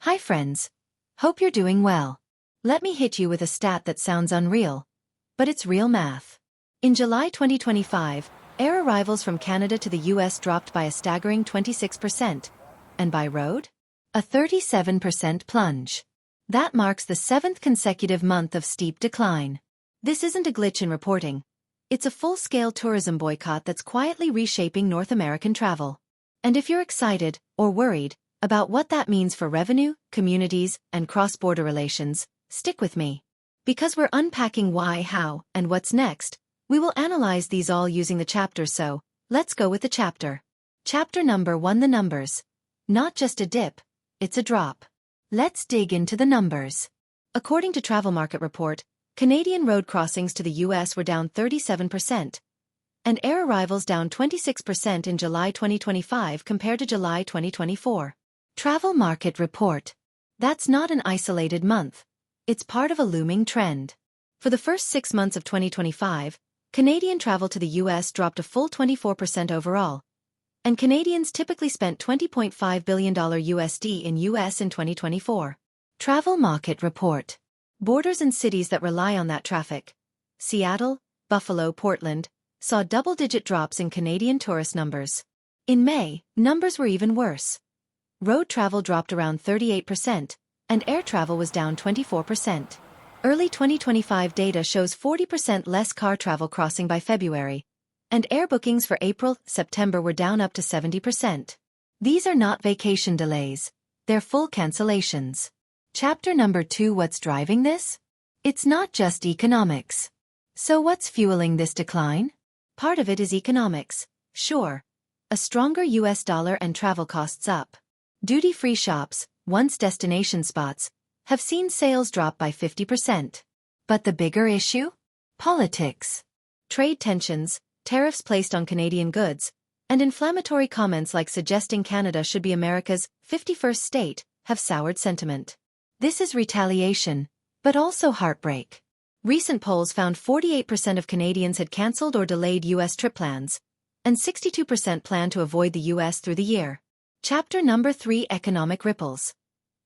Hi friends. Hope you're doing well. Let me hit you with a stat that sounds unreal, but it's real math. In July 2025, air arrivals from Canada to the US dropped by a staggering 26%, and by road? A 37% plunge. That marks the 7th consecutive month of steep decline. This isn't a glitch in reporting. It's a full-scale tourism boycott that's quietly reshaping North American travel. And if you're excited, or worried, about what that means for revenue, communities, and cross-border relations, stick with me. Because we're unpacking why, how, and what's next, we will analyze these all using the chapters, so let's go with the chapter. Chapter number 1: The numbers. Not just a dip, it's a drop. Let's dig into the numbers. According to Travel Market Report, Canadian road crossings to the US were down 37%, and air arrivals down 26% in July 2025 compared to July 2024. Travel Market Report. That's not an isolated month. It's part of a looming trend. For the first 6 months of 2025, Canadian travel to the US dropped a full 24% overall, and Canadians typically spent $20.5 billion USD in US in 2024. Travel Market Report. Borders and cities that rely on that traffic, Seattle, Buffalo, Portland, saw double-digit drops in Canadian tourist numbers. In May, numbers were even worse. Road travel dropped around 38%, and air travel was down 24%. Early 2025 data shows 40% less car travel crossing by February, and air bookings for April-September were down up to 70%. These are not vacation delays, they're full cancellations. Chapter number 2: What's driving this? It's not just economics. So what's fueling this decline? Part of it is economics, sure. A stronger US dollar and travel costs up. Duty-free shops, once destination spots, have seen sales drop by 50%. But the bigger issue? Politics. Trade tensions, tariffs placed on Canadian goods, and inflammatory comments like suggesting Canada should be America's 51st state have soured sentiment. This is retaliation, but also heartbreak. Recent polls found 48% of Canadians had cancelled or delayed US trip plans, and 62% plan to avoid the US through the year. Chapter number 3: Economic Ripples.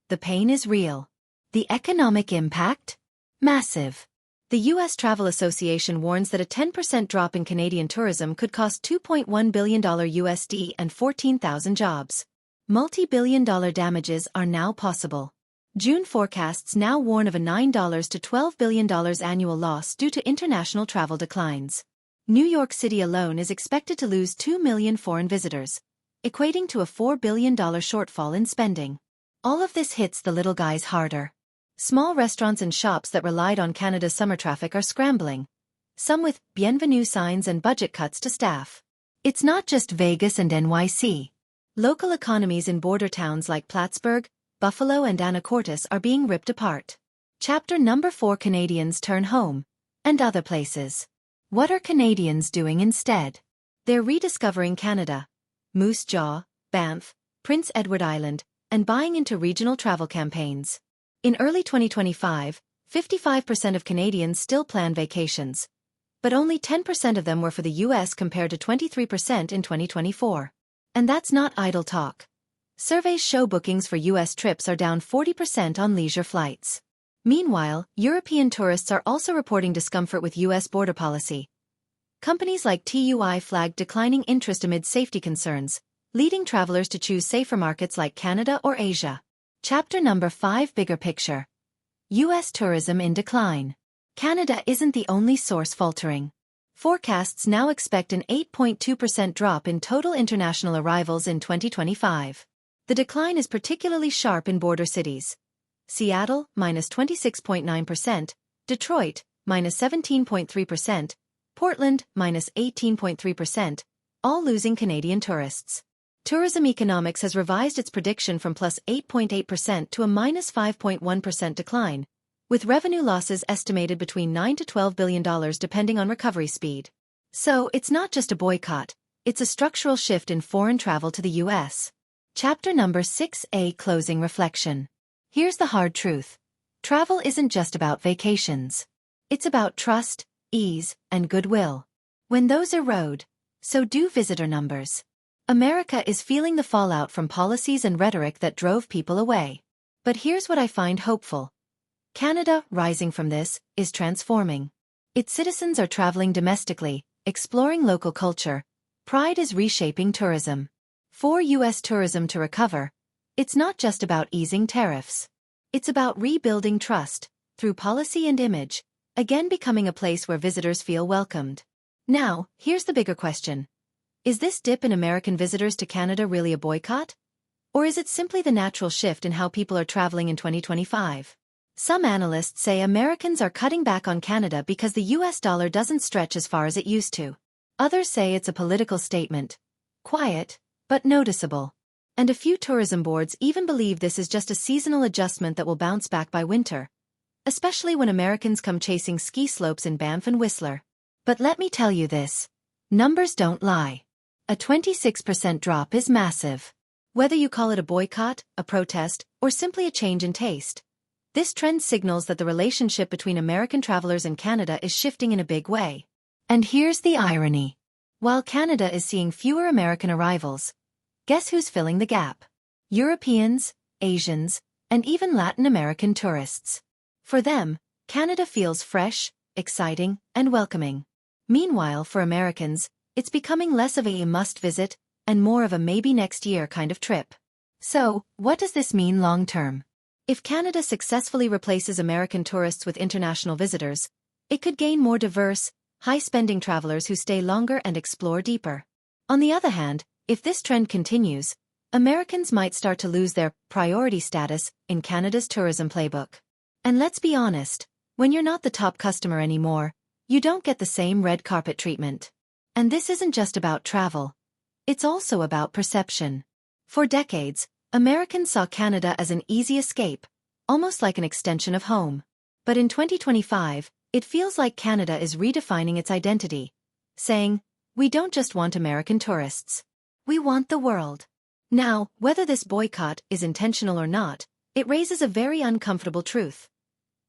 The pain is real. The economic impact? Massive. The U.S. Travel Association warns that a 10% drop in Canadian tourism could cost $2.1 billion USD and 14,000 jobs. Multi-billion-dollar damages are now possible. June forecasts now warn of a $9 to $12 billion annual loss due to international travel declines. New York City alone is expected to lose 2 million foreign visitors, equating to a $4 billion shortfall in spending. All of this hits the little guys harder. Small restaurants and shops that relied on Canada's summer traffic are scrambling, some with bienvenue signs and budget cuts to staff. It's not just Vegas and NYC. Local economies in border towns like Plattsburgh, Buffalo and Anacortes are being ripped apart. Chapter number 4: Canadians turn home, and other places. What are Canadians doing instead? They're rediscovering Canada. Moose Jaw, Banff, Prince Edward Island, and buying into regional travel campaigns. In early 2025, 55% of Canadians still plan vacations, but only 10% of them were for the US compared to 23% in 2024. And that's not idle talk. Surveys show bookings for US trips are down 40% on leisure flights. Meanwhile, European tourists are also reporting discomfort with US border policy. Companies like TUI flagged declining interest amid safety concerns, leading travelers to choose safer markets like Canada or Asia. Chapter number 5: Bigger Picture. US tourism in decline. Canada isn't the only source faltering. Forecasts now expect an 8.2% drop in total international arrivals in 2025. The decline is particularly sharp in border cities. Seattle, minus 26.9%, Detroit, minus 17.3%, Portland, minus 18.3%, all losing Canadian tourists. Tourism Economics has revised its prediction from plus 8.8% to a minus 5.1% decline, with revenue losses estimated between $9 to $12 billion depending on recovery speed. So, it's not just a boycott, it's a structural shift in foreign travel to the US. Chapter number 6: A Closing Reflection. Here's the hard truth. Travel isn't just about vacations. It's about trust, ease, and goodwill. When those erode, so do visitor numbers. America is feeling the fallout from policies and rhetoric that drove people away. But here's what I find hopeful. Canada, rising from this, is transforming. Its citizens are traveling domestically, exploring local culture. Pride is reshaping tourism. For U.S. tourism to recover, it's not just about easing tariffs. It's about rebuilding trust, through policy and image, again becoming a place where visitors feel welcomed. Now, here's the bigger question. Is this dip in American visitors to Canada really a boycott? Or is it simply the natural shift in how people are traveling in 2025? Some analysts say Americans are cutting back on Canada because the US dollar doesn't stretch as far as it used to. Others say it's a political statement. Quiet, but noticeable. And a few tourism boards even believe this is just a seasonal adjustment that will bounce back by winter. Especially when Americans come chasing ski slopes in Banff and Whistler. But let me tell you this. Numbers don't lie. A 26% drop is massive. Whether you call it a boycott, a protest, or simply a change in taste, this trend signals that the relationship between American travelers and Canada is shifting in a big way. And here's the irony. While Canada is seeing fewer American arrivals, guess who's filling the gap? Europeans, Asians, and even Latin American tourists. For them, Canada feels fresh, exciting, and welcoming. Meanwhile, for Americans, it's becoming less of a must-visit and more of a maybe-next-year kind of trip. So, what does this mean long-term? If Canada successfully replaces American tourists with international visitors, it could gain more diverse, high-spending travelers who stay longer and explore deeper. On the other hand, if this trend continues, Americans might start to lose their priority status in Canada's tourism playbook. And let's be honest, when you're not the top customer anymore, you don't get the same red carpet treatment. And this isn't just about travel. It's also about perception. For decades, Americans saw Canada as an easy escape, almost like an extension of home. But in 2025, it feels like Canada is redefining its identity, saying, we don't just want American tourists. We want the world. Now, whether this boycott is intentional or not, it raises a very uncomfortable truth.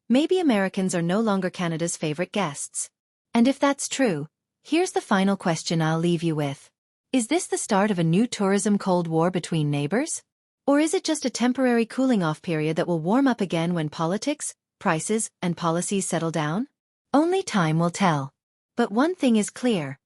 Maybe Americans are no longer Canada's favorite guests. And if that's true, here's the final question I'll leave you with. Is this the start of a new tourism Cold War between neighbors? Or is it just a temporary cooling-off period that will warm up again when politics, prices, and policies settle down? Only time will tell. But one thing is clear.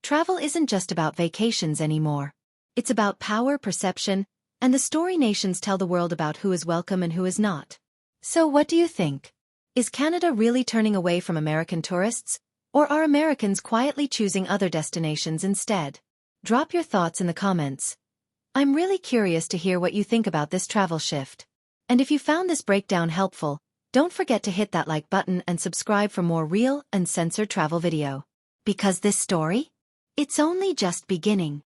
Travel isn't just about vacations anymore. It's about power, perception, and the story nations tell the world about who is welcome and who is not. So what do you think? Is Canada really turning away from American tourists? Or are Americans quietly choosing other destinations instead? Drop your thoughts in the comments. I'm really curious to hear what you think about this travel shift. And if you found this breakdown helpful, don't forget to hit that like button and subscribe for more real, uncensored travel video. Because this story? It's only just beginning.